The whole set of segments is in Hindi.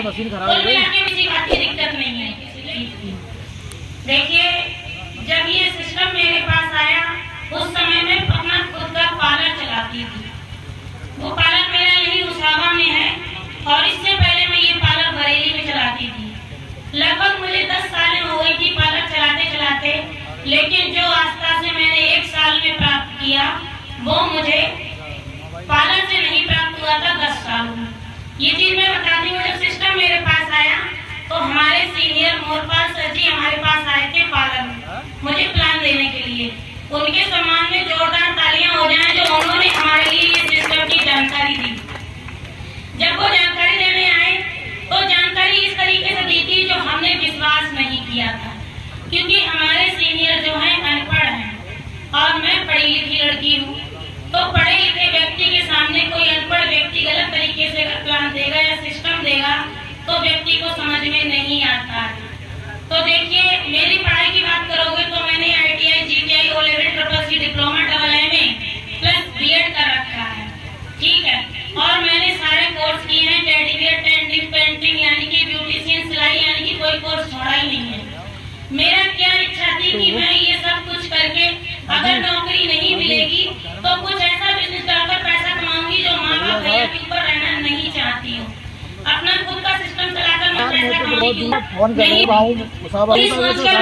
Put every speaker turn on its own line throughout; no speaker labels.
मशीन खराब हो गई,
किसी बात की दिक्कत नहीं है। देखिए, जब ये सिस्टम मेरे पास आया उस समय में अपना खुद का पार्लर चलाती थी। वो पार्लर मेरा यही उसावा में है और इससे पहले मैं ये पार्लर बरेली में चलाती थी। लगभग मुझे 10 साल हो गई थी पार्लर चलाते चलाते, लेकिन जो आस्था से मैंने 1 साल में प्राप्त किया वो मुझे पार्लर से नहीं प्राप्त हुआ था 10 साल में। ये चीज मैं बताती हूँ। जब सिस्टम मेरे पास आया तो हमारे सीनियर मोरपाल सर जी हमारे पास आए थे पार्लर में मुझे प्लान देने के लिए। उनके सम्मान में जोरदार तालियां हो जाएं जो उन्होंने हमारे लिए ये सिस्टम की जानकारी दी। जब वो जानकारी देने आए तो जानकारी इस तरीके से दी थी जो हमने विश्वास नहीं किया था, क्योंकि हमारे सीनियर जो हैं अनपढ़ हैं और मैं पढ़ी लिखी लड़की हूँ। तो पढ़े लिखे व्यक्ति के सामने कोई अनपढ़ व्यक्ति गलत तरीके से अगर प्लान देगा या सिस्टम देगा तो व्यक्ति को समझ में नहीं आता है। तो देखिए, मेरी पढ़ाई की बात करोगे तो मैंने ITI, GTI, O level, triple diploma, AA plus BEd कर रखा है, ठीक है। और मैंने सारे कोर्स किए हैं, टेडीवेयर, टेंडिंग, पेंटिंग यानी कि ब्यूटिशियन, सिलाई यानी कि कोई कोर्स छोड़ा ही नहीं है। मेरा क्या इच्छा थी कि मैं ये सब कुछ करके अगर नौकरी नहीं मिलेगी तो कुछ ऐसा बिजनेस करकर पैसा कमाऊंगी जो माँ बाप भैया के ऊपर रहना नहीं चाहती हूँ। अपना खुद का सिस्टम चलाकर मैं पैसा कमाऊंगी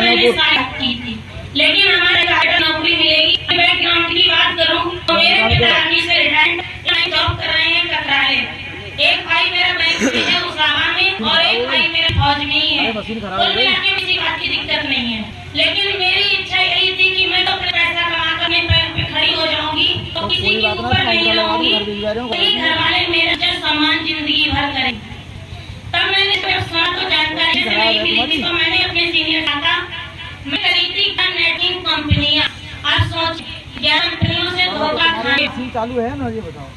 मैंने सारी की थी। लेकिन हमारे घर नौकरी मिलेगी। बैकग्राउंड की बात करूँ तो मेरे पिता आर्मी से रिटायर्ड जॉब कर रहे हैं कतराले। एक भाई मेरा बैंक में है उसावा में और एक भाई मेरा फौज में ही है। कुल मिला के किसी बात की दिक्कत नहीं है। लेकिन मेरी इच्छा यही थी कि मैं तो अपने पैसा कमा कर अपने पैर पे खड़ी हो जाऊंगी तो किसी के ऊपर नहीं रहूंगी। घर वाले मेरा जब सम्मान जिंदगी भर करें। तब मैंने तो जानकारी से नहीं मिली थी तो मैंने अपने सीनियर कहा मैं करी थी नेटवर्किंग कंपनियां। अब सोच 11 कंपनियों से धोखा खाने
चालू है ना, ये बताओ।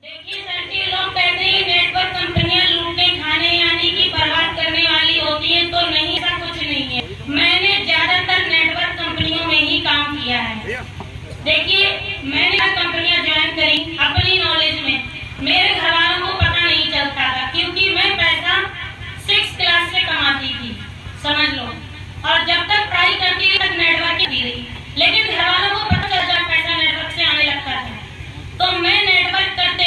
देखिए सर जी, लोग कहते हैं नेटवर्क कंपनियां लूटने खाने यानी कि बर्बाद करने वाली होती हैं, तो नहीं, ऐसा कुछ नहीं है। मैंने ज्यादातर नेटवर्क कंपनियों में ही काम किया है। देखिए, मैंने कंपनियां ज्वाइन करी अपनी नॉलेज में। मेरे घर वालों को पता नहीं चलता था क्योंकि मैं पैसा 6th क्लास से कमाती थी, समझ लो। और जब तक पढ़ाई करती थी तक नेटवर्क दी रही, लेकिन घर वालों को पता चल जाए पैसा नेटवर्क से आने लगता था। तो मैं नेटवर्क करते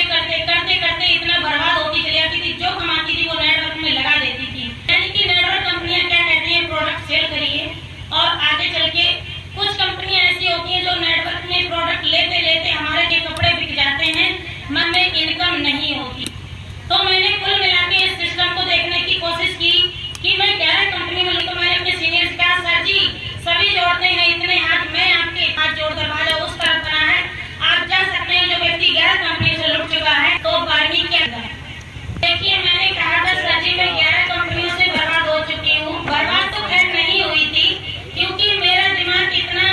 करते इतना बर्बाद होती चली जाती थी। जो कमाती थी वो नेटवर्क में लगा देती थी। यानी कि नेटवर्क कंपनियां क्या कहती हैं, प्रोडक्ट सेल करिए और आगे चल के कुछ कंपनियां ऐसी होती हैं जो नेटवर्क में प्रोडक्ट लेते लेते हमारे के कपड़े बिक जाते हैं, मन में इनकम नहीं होती। तो मैंने कुल मिला के इस सिस्टम को देखने की कोशिश की कि मैं 11 कंपनी में, तो मैंने अपने सीनियर्स से कहा सर जी सभी जोड़ते हैं इतने हाथ, मैं आपके हाथ जोड़कर वाला उस तरफ बना है, आप जा सकते हैं। जो व्यक्ति 11 कंपनी से लुट चुका है तो 12वीं क्या है। देखिए, मैंने कहा था सर जी मैं 11 कंपनियों से बर्बाद हो चुकी हूँ। बर्बाद तो खैर नहीं हुई थी क्योंकि मेरा दिमाग इतना,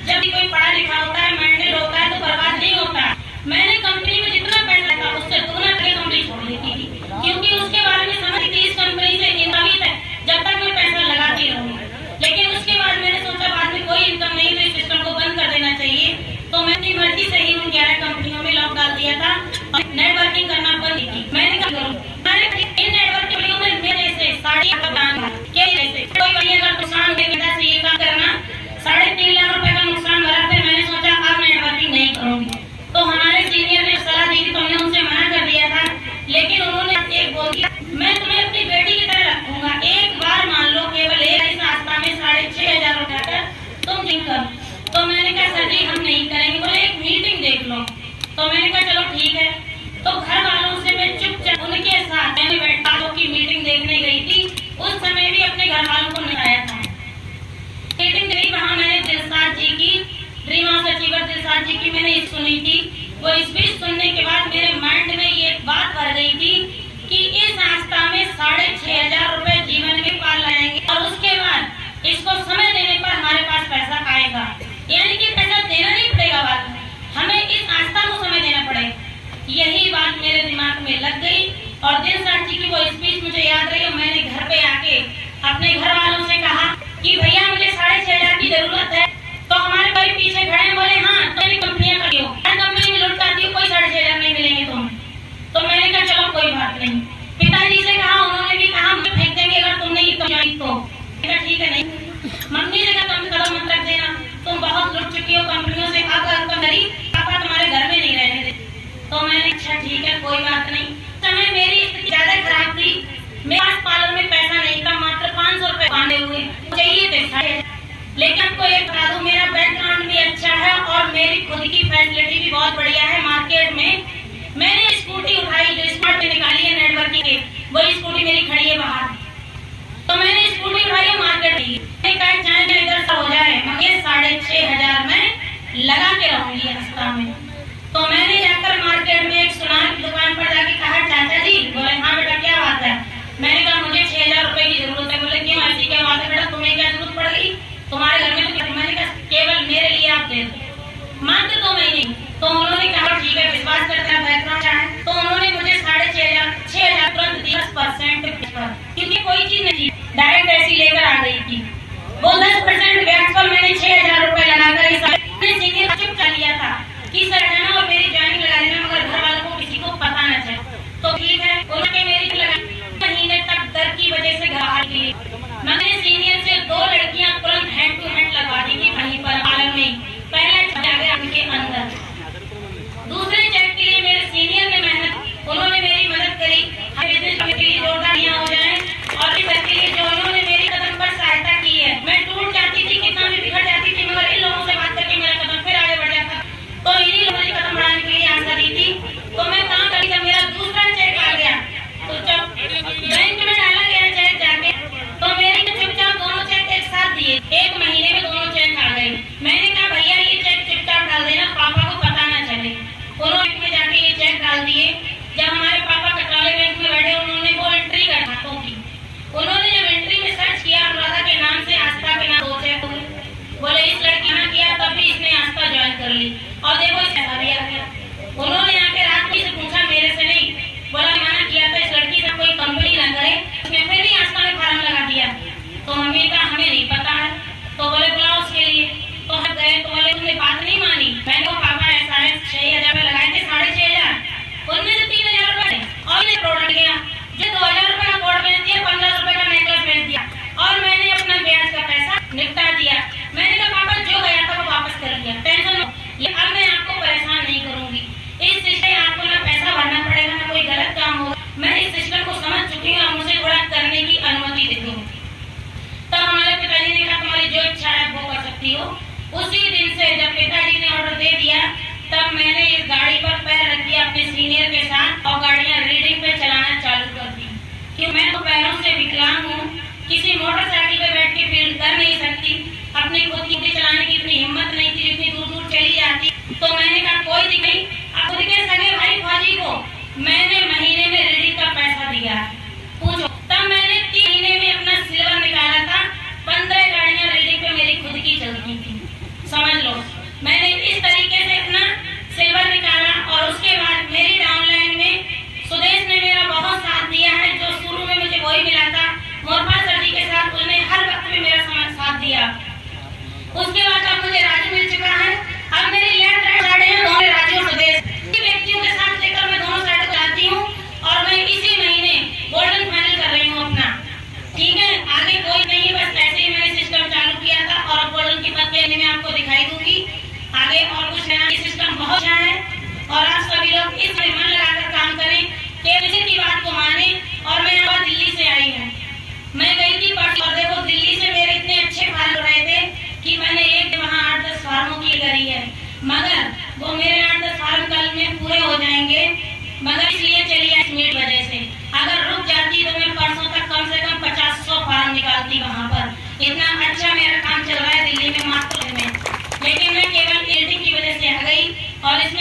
जब कोई पढ़ा लिखा होता है, मेंटल होता है तो बर्बाद नहीं होता। मैंने कंपनी में जितना पैसा था उससे दुगना कंपनी छोड़ देती थी क्योंकि उसके बारे में समझ थी इस कंपनी से नियमित है जब तक मैं पैसा लगाती रहूंगी। लेकिन उसके बाद मैंने सोचा बाद में कोई इनकम नहीं तो इस सिस्टम को बंद कर देना चाहिए। तो मैं अपनी मर्जी से ही उन 11 कंपनियों में लॉक डाल दिया था और नेटवर्किंग करना बंद की। मैंने क्या करूँ, इन नेटवर्क कंपनियों में मेरे से 3.5 कोई वही अगर नुकसान देता से ये काम करना 3.5 लाख रुपए का नुकसान भरा। फिर मैंने सोचा अब नेटवर्किंग नहीं करूंगी। तो हमारे सीनियर ने सलाह दी थी तो हमने उनसे मना कर दिया था, लेकिन उन्होंने एक बोल दिया मैं तुम्हें अपनी बेटी की तरह रखूंगा, एक बार मान लो केवल एक आस्था में 6,500 उठाकर तुम जिम करो। तो मैंने कहा सर जी हम नहीं करेंगे। बोले एक मीटिंग देख लो। तो मैंने कहा चलो ठीक है। तो घर वालों से मैं चुपचाप उनके साथ बैठा की मीटिंग देखने गई थी। उस समय भी अपने घर वालों को निभाया था। मीटिंग गई, वहाँ मैंने दिलसाद जी की, ड्रीम हाउस अचीवर दिलसाद जी की मैंने सुनी थी। वो स्पीच सुनने के बाद मेरे माइंड में ये बात भर गई थी कि इस आस्था में 6,500 रुपए जीवन में पाल लाएंगे और उसके बाद इसको समय देने पर हमारे पास पैसा आएगा। यानी कि पैसा देना नहीं पड़ेगा, बात हमें इस आस्था को समय देना पड़ेगा। यही बात मेरे दिमाग में लग गई और दिलसाद जी की वो स्पीच मुझे याद रही और मैंने घर पे आके अपने घर वालों से कहा कि भैया मुझे 6,500 की जरूरत है। तो हमारे भाई पीछे खड़े हैं, बोले हाँ तेरी कंपनियां कर हो, कंपनी में लुटकाती हो, कोई 6,500 नहीं मिलेंगे तुम्हें। तो मैंने कहा चलो कोई बात नहीं। पिताजी से कहा, उन्होंने भी कहा मुझे फेंक देंगे अगर तुमने ये कमाई तो। ठीक है नहीं। मम्मी ने कहा तुम कदम मत रख देना, तुम बहुत लुट चुकी हो कंपनियों से, अब मेरी पापा तुम्हारे घर में नहीं रहने दे। तो मैंने अच्छा ठीक है कोई बात नहीं। समय मेरी स्थिति ज्यादा खराब थी, मेरे पास पार्लर में पैसा नहीं था, मात्र 500 रुपए बांधे हुए चाहिए थे। लेकिन आपको एक बता दूं, मेरा बैकग्राउंड भी अच्छा है और मेरी खुद की फैसिलिटी भी बहुत बढ़िया है। मार्केट में मैंने स्कूटी उठाई जो स्मार्ट में निकाली है नेटवर्किंग की, वही स्कूटी मेरी खड़ी है बाहर। तो मैंने स्कूटी उठाई है मार्केट में, कहा चाहे मैं इधर से हो जाए मगर 6,500 में लगा के रहूंगी रास्ता में। तो मैंने जाकर मार्केट में एक सुनार की दुकान पर जाके कहा चाचा जी, बोले हाँ बेटा क्या बात है। मैंने कहा मुझे 6,000 रुपए की जरूरत है। बोले क्यों ऐसी क्या बात है बेटा, तुम्हें क्या जरूरत पड़ गई, तुम्हारे घर में तो। मैंने कहा केवल मेरे लिए आप दे दो, मात्र 2 महीने। तो उन्होंने कहा ठीक है विश्वास करते हैं, बैकग्राउंड क्या है। तो उन्होंने मुझे 6,500 तुरंत 10% पर, क्योंकि कोई चीज नहीं डायरेक्ट ऐसी लेकर आ गई थी। वो 10% ब्याज पर मैंने 6,000 रुपए लगाकर सीनियर चुप कर लिया था कि सर है ना और मेरी ज्वाइनिंग लगा देना, मगर घर वालों को किसी को पता न चले। तो ठीक है उन्होंने मेरी लगा महीने तक दर की वजह से घर आ गई। मैंने सीनियर से 2 लड़कियां तुरंत हैंड टू हैंड लगवा दी थी वहीं पर पार्लर में। पहला जाके उनके अंदर, दूसरे चेक के लिए मेरे सीनियर ने मेहनत, उन्होंने मेरी मदद करी बिजनेस के लिए जोरदार हो जाए। और इस के लिए जो उन्होंने मेरी कदम पर सहायता की है, मैं टूट जाती थी, कितना भी बिखर जाती थी, मगर इन लोगों से बात करके मेरा कदम फिर आगे बढ़ जाता। तो इन्हीं लोगों ने कदम बढ़ाने के लिए आशा दी थी। तो मैं कहाँ करी, जब मेरा दूसरा चेक आ गया तो जब बैंक में डाला गया चेक जाके, तो मेरे चुपचाप दोनों चेक एक साथ दिए, 1 महीने में दोनों चेक आ गए। मैंने कहा भैया ये चेक चुपचाप डाल देना, पापा को पता न चले। उन्होंने में जाके ये चेक डाल दिए। जब हमारे पापा कटराले बैंक में बैठे, उन्होंने वो एंट्री कर खातों की, उन्होंने जब एंट्री में सर्च किया अनुराधा के नाम से आस्था के नाम 2 चेक हुए। बोले इस लड़की ने किया तब भी इसने आस्था ज्वाइन कर ली और देखो इसे हरी आ गया। उन्होंने आके रात में से पूछा, मेरे से नहीं, बोला मना किया था इस लड़की से कोई कंपनी ना करे, उसने फिर भी आस्था में फार्म लगा दिया। तो मम्मी का हमें नहीं पता है। तो बोले बुलाओ उसके लिए। तो हम गए तो बोले तुमने बात नहीं मानी। मैंने कहा पापा ऐसा है 6,000 रुपए लगाए थे, 6,500 उनमें से 3,000 रुपए और ये प्रोडक्ट गया जो 2,000 रुपए का कोट बेच दिया, 1500 रुपए का नेकलेस बेच दिया और मैंने अपना ब्याज का पैसा निपटा दिया। मैंने कहा पापा जो गया था वो वापस कर लिया, टेंशन लो, अब मैं आपको परेशान नहीं करूंगी। इस सिस्टम आपको ना पैसा भरना पड़ेगा ना कोई गलत काम होगा। मैं इस सिस्टम को समझ चुकी हूँ, मुझे थोड़ा करने की अनुमति दे दो। तब हमारे पिताजी ने कहा तुम्हारी जो इच्छा है वो कर सकती हो। उसी दिन से जब पिताजी ने ऑर्डर दे दिया, तब मैंने इस गाड़ी पर पैर रख दिया अपने सीनियर के साथ और गाड़ियां रीडिंग पे चलाना चालू कर दी। क्यों मैं तो पैरों से विकलांग हूँ, किसी मोटरसाइकिल पे बैठ के फील्ड कर नहीं सकती, अपनी खुद की गाड़ी चलाने की इतनी हिम्मत नहीं थी जितनी दूर दूर चली जाती। तो मैंने कहा कोई दिक्कत नहीं, अब खुद के सगे भाई फौजी को मैंने महीने में रीडिंग का पैसा दिया। पूछो तब मैंने 3 महीने में अपना सिल्वर निकाला था, 15 गाड़ियां रीडिंग पे मेरी खुद की चलती थी। समझ लो मैंने इस तरीके से अपना सिल्वर निकाला। और उसके बाद मेरी डाउनलाइन में सुदेश ने मेरा बहुत साथ दिया है, जो शुरू में मुझे वही मिला था मोरपा सर जी के साथ, उसने हर वक्त में मेरा साथ दिया। उसके बाद अब मुझे राज्य मिल चुका है, अब मेरी लेफ्ट राइट साइड है दोनों राज्यों सुदेश व्यक्तियों के साथ लेकर मैं दोनों साइड को जाती हूँ और मैं इसी महीने गोल्डन फाइनल कर रही हूँ अपना। ठीक है आगे कोई नहीं, बस ऐसे ही मैंने सिस्टम चालू किया था और गोल्डन की बात में आपको दिखाई दूंगी आगे। और कुछ नया सिस्टम बहुत अच्छा है और आप सभी लोग इसमें मन लगाकर काम करें, किसी की बात को माने। और मैं यहाँ दिल्ली से आई हूँ, मैं गई थी पार्टी और देखो दिल्ली से मेरे इतने अच्छे फार्म हो रहे थे कि मैंने एक वहाँ 8-10 फार्मों की करी है, मगर वो मेरे 8-10 फार्म कल में पूरे हो जाएंगे, मगर इसलिए चली आई मीट वजह से। अगर रुक जाती तो मैं परसों तक कम से कम 50-100 फार्म निकालती वहाँ पर। इतना अच्छा मेरा काम चल रहा है दिल्ली में मात्र में, लेकिन मैं केवल एडिटिंग की वजह से आ गई और इसमें